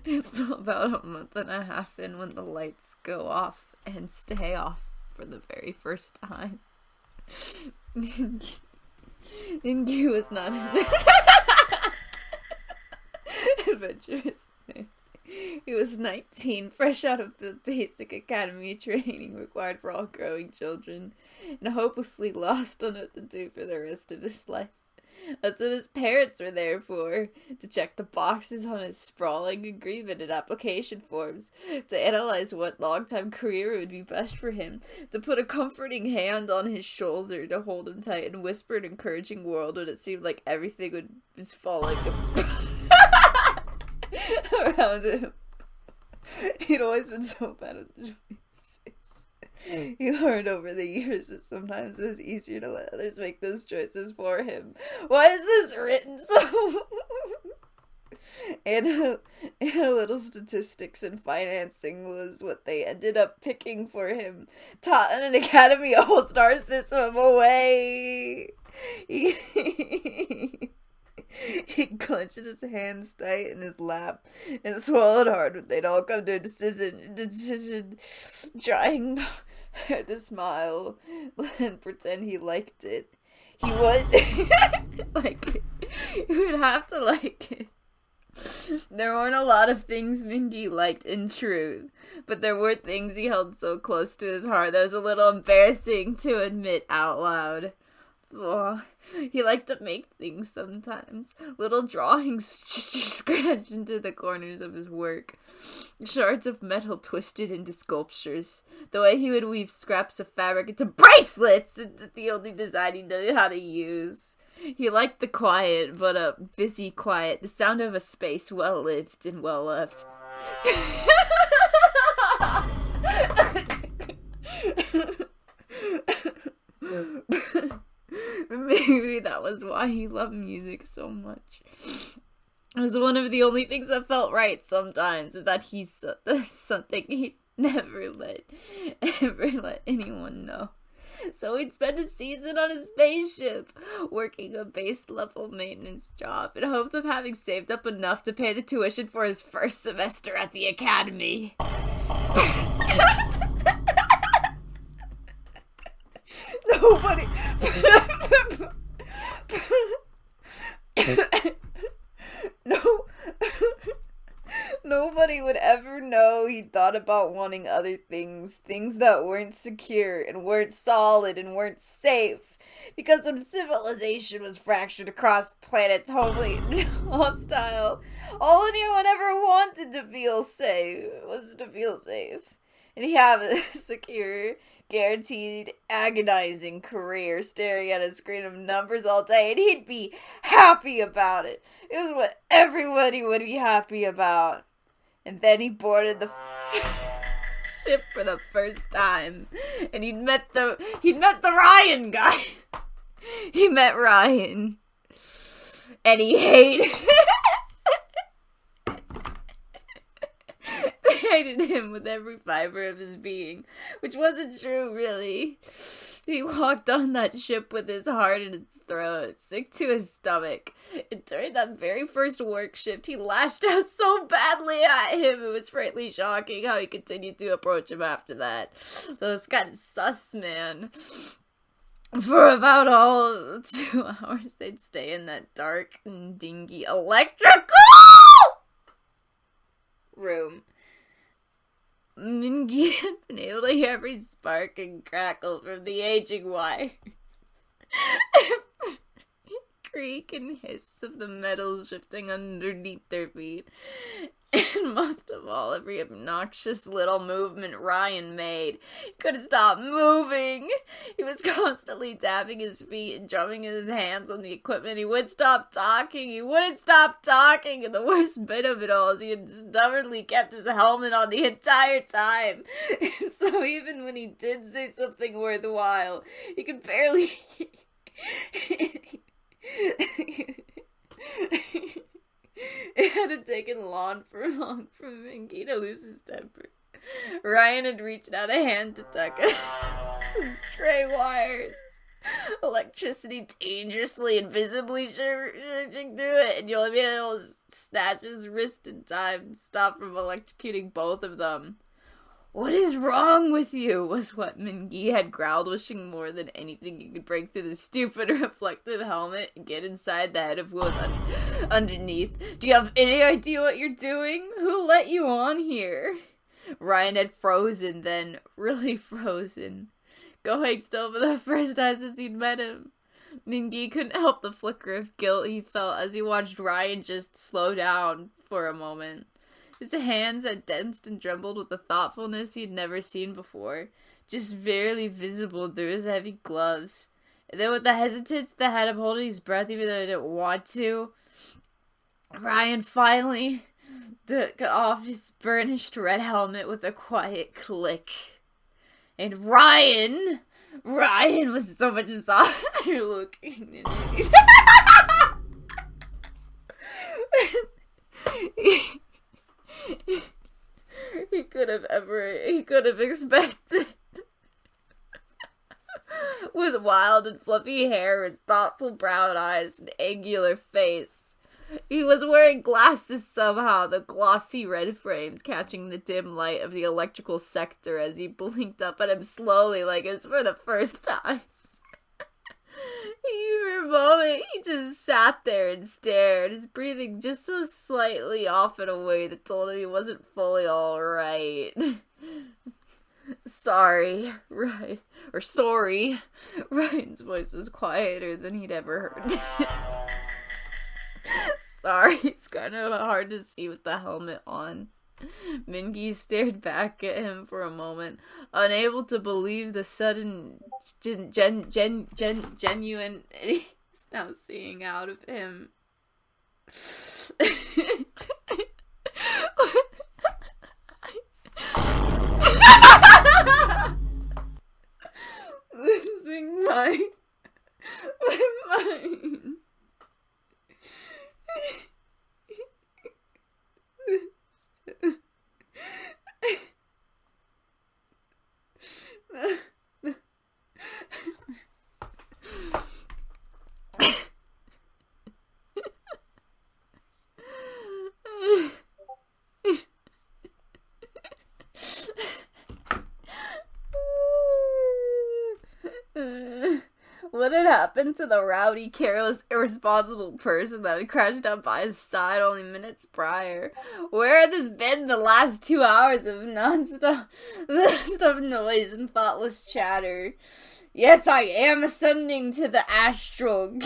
It's about a month and a half in when the lights go off and stay off for the very first time. Mingy was not an adventurous man. He was 19, fresh out of the basic academy training required for all growing children, and hopelessly lost on what to do for the rest of his life. That's what his parents were there for, to check the boxes on his sprawling agreement and application forms, to analyze what long-time career would be best for him, to put a comforting hand on his shoulder, to hold him tight and whisper an encouraging world when it seemed like everything was falling around him. He'd always been so bad at choices. He learned over the years that sometimes it's easier to let others make those choices for him. Why is this written so... And a little statistics and financing was what they ended up picking for him. Taught in an Academy All-Star system away. He clenched his hands tight in his lap and swallowed hard when they'd all come to a decision, trying to smile and pretend he liked it. He would like it. He would have to like it. There weren't a lot of things Mingy liked in truth, but there were things he held so close to his heart that was a little embarrassing to admit out loud. Oh, he liked to make things sometimes. Little drawings scratched into the corners of his work. Shards of metal twisted into sculptures. The way he would weave scraps of fabric into bracelets is the only design he knew how to use. He liked the quiet, but a busy quiet. The sound of a space well-lived and well-loved. Maybe that was why he loved music so much. It was one of the only things that felt right sometimes, and that he's something he'd never let anyone know. So he'd spend a season on a spaceship, working a base-level maintenance job, in hopes of having saved up enough to pay the tuition for his first semester at the academy. Nobody... Nobody would ever know he'd thought about wanting other things that weren't secure and weren't solid and weren't safe. Because when civilization was fractured across planets wholly hostile, all anyone ever wanted to feel safe was to feel safe. And he have a secure, guaranteed, agonizing career staring at a screen of numbers all day, and he'd be happy about it. It was what everybody would be happy about. And then he boarded the ship for the first time, and he'd met the Ryan guy. He met Ryan, and he hated hated him with every fiber of his being, which wasn't true, really. He walked on that ship with his heart in his throat, sick to his stomach. And during that very first work shift, he lashed out so badly at him, it was frankly shocking how he continued to approach him after that. So it's kind of sus, man. For about all 2 hours, they'd stay in that dark and dingy electrical room. Mingy had been able to hear every spark and crackle from the aging wires. Creak and hiss of the metal shifting underneath their feet. And most of all, every obnoxious little movement Ryan made. He couldn't stop moving. He was constantly tapping his feet and drumming his hands on the equipment. He wouldn't stop talking. He wouldn't stop talking. And the worst bit of it all is he had stubbornly kept his helmet on the entire time. So even when he did say something worthwhile, he could barely... It had taken long for Mingy to lose his temper. Ryan had reached out a hand to tuck some stray wires electricity dangerously and visibly surging through it, and you'll be able to snatch his wrist in time to stop from electrocuting both of them. "What is wrong with you?" was what Min-gi had growled, wishing more than anything you could break through the stupid reflective helmet and get inside the head of who was underneath. "Do you have any idea what you're doing? Who let you on here?" Ryan had frozen then, really frozen. Going still for the first time since he'd met him. Min-gi couldn't help the flicker of guilt he felt as he watched Ryan just slow down for a moment. His hands had tensed and trembled with a thoughtfulness he'd never seen before, just barely visible through his heavy gloves. And then with the hesitance that had him holding his breath even though he didn't want to, Ryan finally took off his burnished red helmet with a quiet click. And Ryan was so much softer looking than anything. he could have expected. With wild and fluffy hair and thoughtful brown eyes and angular face. He was wearing glasses somehow, the glossy red frames catching the dim light of the electrical sector as he blinked up at him slowly like it was for the first time. For a moment, he just sat there and stared, his breathing just so slightly off in a way that told him he wasn't fully alright. Sorry. Ryan's voice was quieter than he'd ever heard. Sorry, it's kind of hard to see with the helmet on. Min-gi stared back at him for a moment, unable to believe the sudden genuine he's now seeing out of him. Losing my mind. What had happened to the rowdy, careless, irresponsible person that had crouched up by his side only minutes prior? Where had this been the last 2 hours of non-stop noise and thoughtless chatter? Yes, I am ascending to the astral.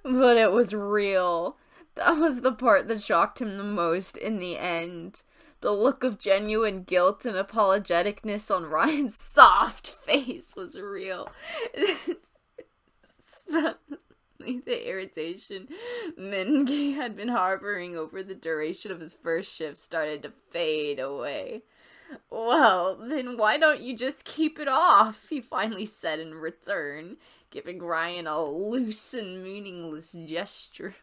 But it was real. That was the part that shocked him the most in the end. The look of genuine guilt and apologeticness on Ryan's soft face was real. Suddenly, the irritation Min-gi had been harboring over the duration of his first shift started to fade away. "Well, then why don't you just keep it off?" he finally said in return, giving Ryan a loose and meaningless gesture.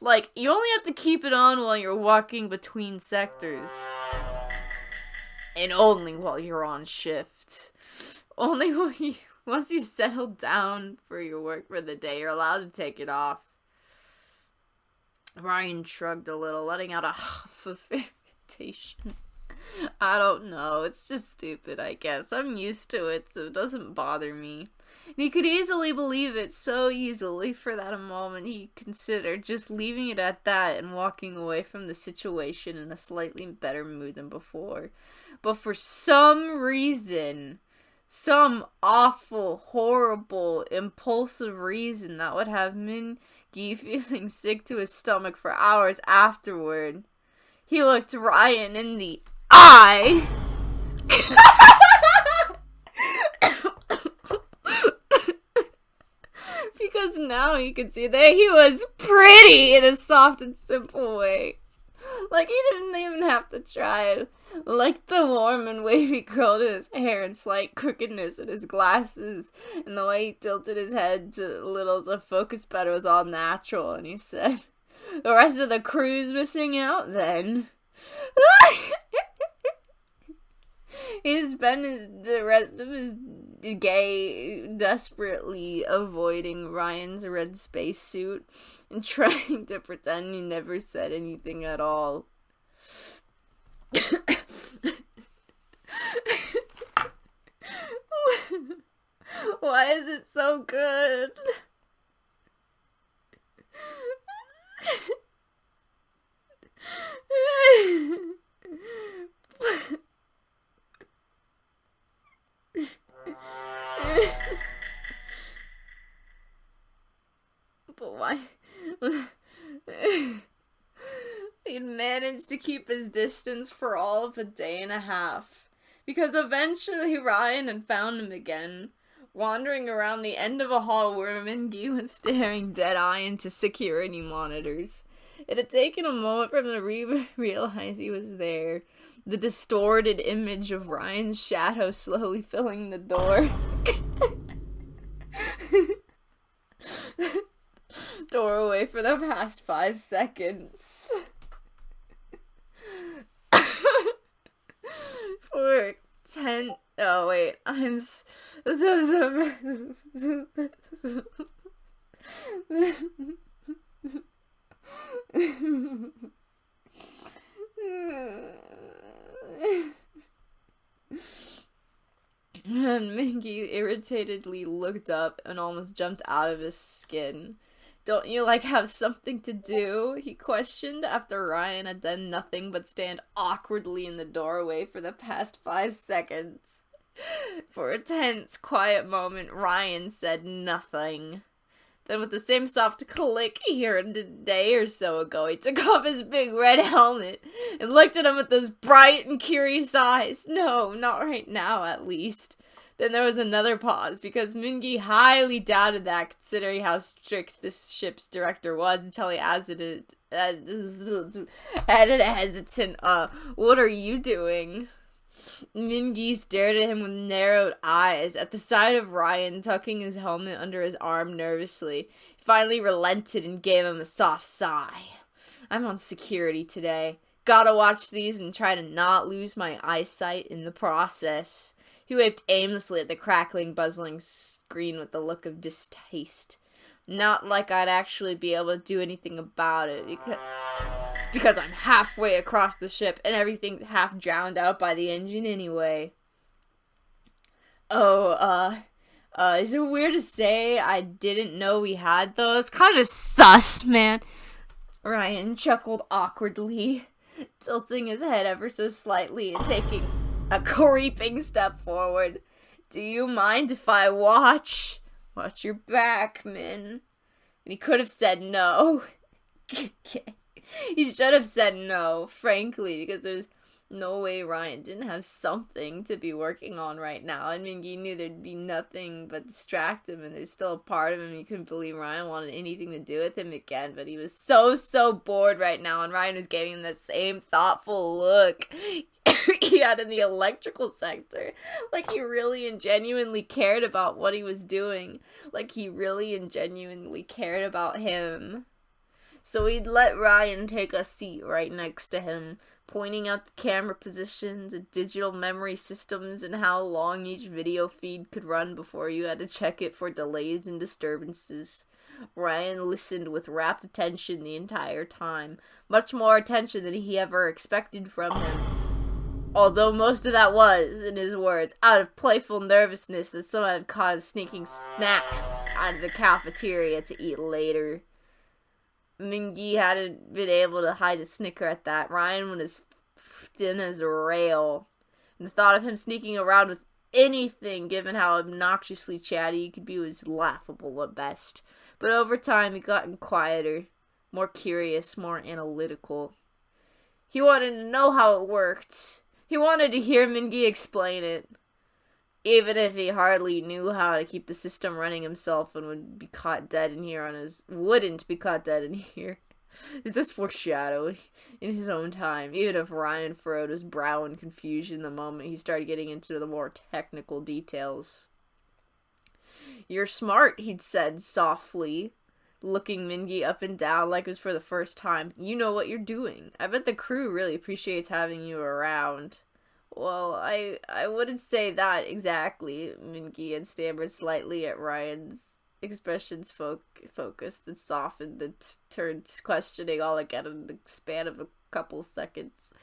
Like, you only have to keep it on while you're walking between sectors. And only while you're on shift. Only once you settle down for your work for the day, you're allowed to take it off. Ryan shrugged a little, letting out a huff of irritation. I don't know, it's just stupid, I guess. I'm used to it, so it doesn't bother me. And he could easily believe it, so easily. For that moment, he considered just leaving it at that and walking away from the situation in a slightly better mood than before. But for some reason, some awful, horrible, impulsive reason that would have Min-gi feeling sick to his stomach for hours afterward, he looked Ryan in the eye. Because now he could see that he was pretty in a soft and simple way. Like, he didn't even have to try. Like the warm and wavy curl to his hair and slight crookedness in his glasses, and the way he tilted his head a little to focus better was all natural, and he said, "The rest of the crew's missing out, then?" He spent the rest of his day desperately avoiding Ryan's red spacesuit and trying to pretend he never said anything at all. Why is it so good? But why? He'd managed to keep his distance for all of a day and a half, because eventually Ryan had found him again, wandering around the end of a hall where Mingy was staring dead-eye into security monitors. It had taken a moment for him to realize he was there. The distorted image of Ryan's shadow slowly filling the door. Doorway for the past 5 seconds. For 10... Oh, wait. I'm... And Mingy irritatedly looked up and almost jumped out of his skin. "Don't you, have something to do?" he questioned after Ryan had done nothing but stand awkwardly in the doorway for the past 5 seconds. For a tense, quiet moment, Ryan said nothing. Then with the same soft click he heard a day or so ago, he took off his big red helmet and looked at him with those bright and curious eyes. No, not right now, at least. Then there was another pause, because Mingy highly doubted that, considering how strict this ship's director was, until he added hesitant, "What are you doing?" Mingy stared at him with narrowed eyes. At the sight of Ryan tucking his helmet under his arm nervously, he finally relented and gave him a soft sigh. "I'm on security today. Gotta watch these and try to not lose my eyesight in the process." He waved aimlessly at the crackling, buzzing screen with a look of distaste. "Not like I'd actually be able to do anything about it, because I'm halfway across the ship and everything's half drowned out by the engine anyway." "Oh, is it weird to say I didn't know we had those? Kinda sus, man." Ryan chuckled awkwardly, tilting his head ever so slightly and taking a creeping step forward. "Do you mind if I watch?" "Watch your back, Min." And he could have said no. He should have said no, frankly, because there's no way Ryan didn't have something to be working on right now, and Mingy knew there'd be nothing but distract him, and there's still a part of him he couldn't believe Ryan wanted anything to do with him again, but he was so bored right now, and Ryan was giving him that same thoughtful look he had in the electrical sector, like he really and genuinely cared about what he was doing, like he really and genuinely cared about him. So he'd let Ryan take a seat right next to him, pointing out the camera positions and digital memory systems and how long each video feed could run before you had to check it for delays and disturbances. Ryan listened with rapt attention the entire time, much more attention than he ever expected from him. Although most of that was, in his words, out of playful nervousness that someone had caught him sneaking snacks out of the cafeteria to eat later. Mingy hadn't been able to hide a snicker at that. Ryan was as thin as a rail, and the thought of him sneaking around with anything, given how obnoxiously chatty he could be, was laughable at best. But over time, he got quieter, more curious, more analytical. He wanted to know how it worked. He wanted to hear Mingy explain it, even if he hardly knew how to keep the system running himself and wouldn't be caught dead in here. Is this foreshadowing in his own time? Even if Ryan furrowed his brow in confusion the moment he started getting into the more technical details. "You're smart," he'd said softly, looking Mingy up and down like it was for the first time. You know what you're doing. I bet the crew really appreciates having you around. Well, I wouldn't say that exactly, Mingy had stammered slightly at Ryan's expressions focused and softened and turned questioning all again in the span of a couple seconds.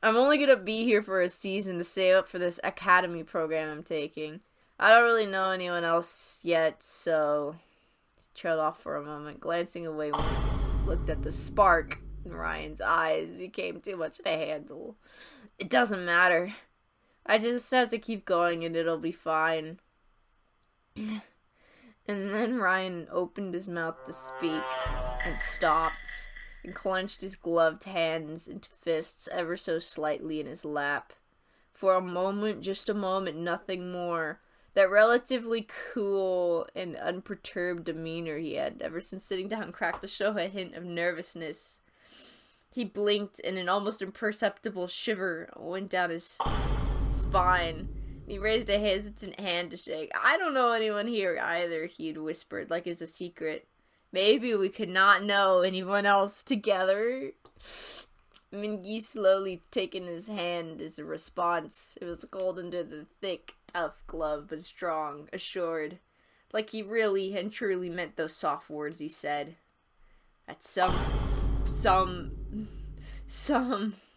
I'm only gonna be here for a season to save up for this academy program I'm taking. I don't really know anyone else yet, so... He trailed off for a moment, glancing away when he looked at the spark in Ryan's eyes. Became too much to handle. It doesn't matter. I just have to keep going and it'll be fine. And then Ryan opened his mouth to speak and stopped and clenched his gloved hands into fists ever so slightly in his lap. For a moment, just a moment, nothing more. That relatively cool and unperturbed demeanor he had ever since sitting down cracked to show a hint of nervousness. He blinked and an almost imperceptible shiver went down his spine. He raised a hesitant hand to shake. I don't know anyone here either, he'd whispered like it was a secret. Maybe we could not know anyone else together. Mingy slowly taken his hand as a response. It was cold under the thick, tough glove, but strong, assured. Like he really and truly meant those soft words he said. At some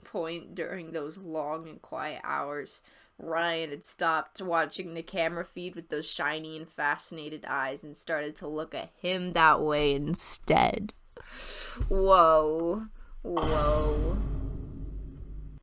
point during those long and quiet hours, Ryan had stopped watching the camera feed with those shiny and fascinated eyes and started to look at him that way instead. Whoa.